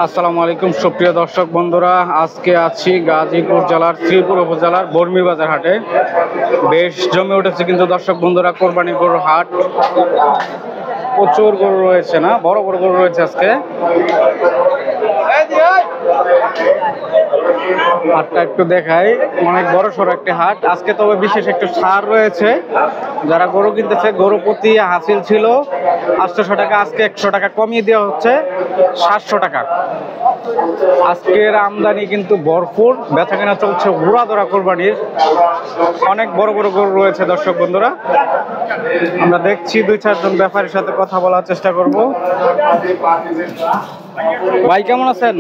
আসসালামু আলাইকুম সুপ্রিয় দর্শক বন্ধুরা, আজকে আছি গাজীপুর জেলার শ্রীপুর উপজেলার বর্মি বাজার হাটে। বেশ জমে উঠেছে কিন্তু দর্শক বন্ধুরা কোরবানি গরুর হাট। প্রচুর গরু রয়েছে, না বড় বড় গরু রয়েছে আজকে। হাটটা একটু দেখাই, অনেক বড় সড়ো একটি হাট আজকে। তবে বিশেষ একটু ছাড় রয়েছে, যারা গরু কিনতেছে গরু প্রতি হাসিল ছিল 800 টাকা, আজকে 100 টাকা কমিয়ে দেওয়া হচ্ছে 700 টাকা। আজকের আমদানি কিন্তু ভরপুর, বেচা কেনা চলছে ঘোড়া ধরা কোরবানির। অনেক বড় বড় গরু রয়েছে দর্শক বন্ধুরা। আমরা দেখছি 2-4 জন ব্যাপারীর সাথে কথা বলার চেষ্টা করব। ভাই কেমন আছেন?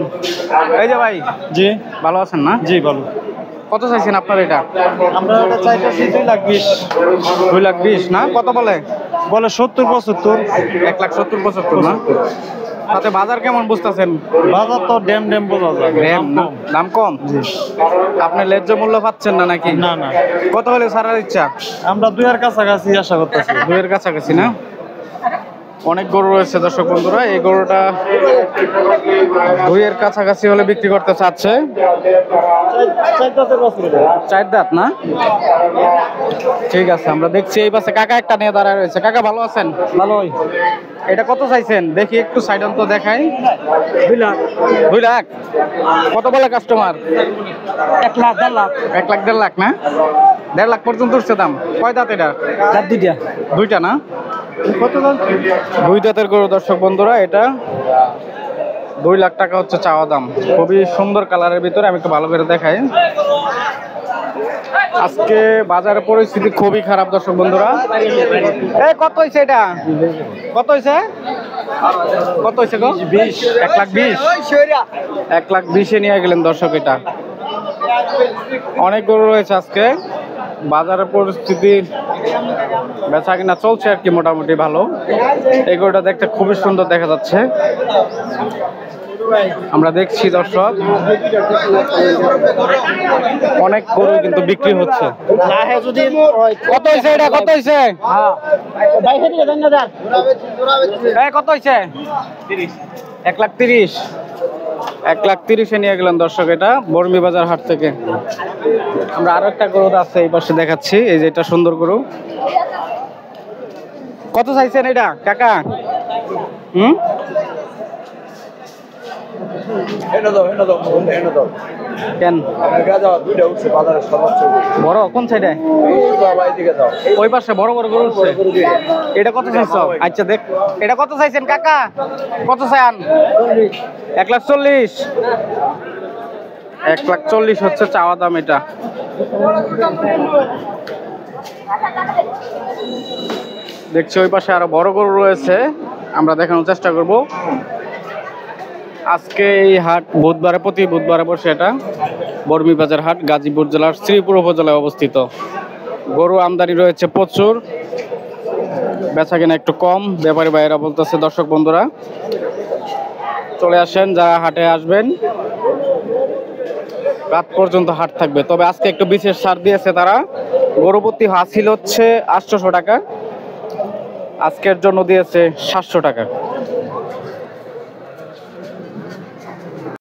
এই যে ভাই। জি ভালো আছেন না? জি ভালো। কত চাইছেন আপনার এটা? আমরা এটা চাইতেছি 2,20,000। 2,20,000 না? কত বলে? বলে 70-75। 1,70,75 না? তাতে বাজার কেমন বুঝতেছেন? বাজার তো ড্যাম বোঝা যায়, দাম কম। আপনি ন্যায্য মূল্য পাচ্ছেন না নাকি? না না। কত হলে ছাড়ার ইচ্ছা? আমরা 2-এর কাছাকাছি আশা করতেছি। 2-এর কাছাকাছি না? অনেক গরু রয়েছে দর্শক বন্ধুরা। এই গরুটা 2-এর কাছাকাছি হলে বিক্রি করতে চাচ্ছে। 4 দাঁত না? ঠিক আছে, আমরা দেখছি। এই পাশে কাকা একটা নিয়ে দাঁড়ায় রয়েছে। কাকা ভালো আছেন? ভালোই। এটা কত চাইছেন দেখি, একটু সাইড অন্ত দেখাই। 2 লাখ। 2 লাখ? কত বলে কাস্টমার? 1 লাখ 1.5 লাখ। 1 লাখ 1.5 লাখ না? 1.5 লাখ পর্যন্ত উঠছে দাম। কয় দাঁত এটা? দাঁত 2টা। 2টা না? কত দাম? 2 দাঁতের গরু দর্শক বন্ধুরা। এটা 2 লাখ টাকা হচ্ছে চাওয়া দাম। খুবই সুন্দর কালারের ভিতরে। আমি একটু ভালো করে দেখাই। আজকে বাজারের পরিস্থিতি খুবই খারাপ দর্শক বন্ধুরা। কত হয়েছে এটা? কত হয়েছে? কত হয়েছে গো? 20। 1,20,000। 1,20,000 নিয়ে গেলেন দর্শক। এটা অনেক গরু রয়েছে আজকে। বাজারের পরিস্থিতি বেচা কিনা চলছে আর কি মোটামুটি ভালো। এই গরুটা দেখতে খুবই সুন্দর দেখা যাচ্ছে। আমরা দেখছি দর্শক, অনেক গরু কিন্তু বিক্রি হচ্ছে। কত হয়েছে এটা? কত হয়েছে? কত হয়েছে? 1,30,000। 1,30,000 নিয়ে গেলেন দর্শক এটা বর্মি বাজার হাট থেকে। আমরা আরো একটা গরু আছে এই পাশে দেখাচ্ছি। এই যে এটা সুন্দর গরু। কত চাইছেন এটা কাকা? কেন বড় কোন সাইডে? ওই পাশে বড় বড় গরু উঠছে। এটা কত চাইছ? আচ্ছা দেখ, এটা কত চাইছেন কাকা? কত চান? 1,40,000। 1,40,000 হচ্ছে চাওয়া দাম। এটা দেখছি ওই পাশে আরো বড় গরু রয়েছে, আমরা দেখানোর চেষ্টা করব। আজকে এই হাট বুধবারে, প্রতি বুধবারে বসে। এটা বর্মি বাজার হাট গাজীপুর জেলার শ্রীপুর উপজেলায় অবস্থিত। গরু আমদানি রয়েছে প্রচুর, বেচা কেনা একটু কম। ব্যাপারী ভাইয়েরা বলতেছে দর্শক বন্ধুরা চলে আসেন, যারা হাটে আসবেন রাত পর্যন্ত হাট থাকবে। তবে আজকে একটু বিশেষ ছাড় দিয়েছে তারা। গরু প্রতি হাসিল হচ্ছে 800 টাকা, আজকের জন্য দিয়েছে 700 টাকা।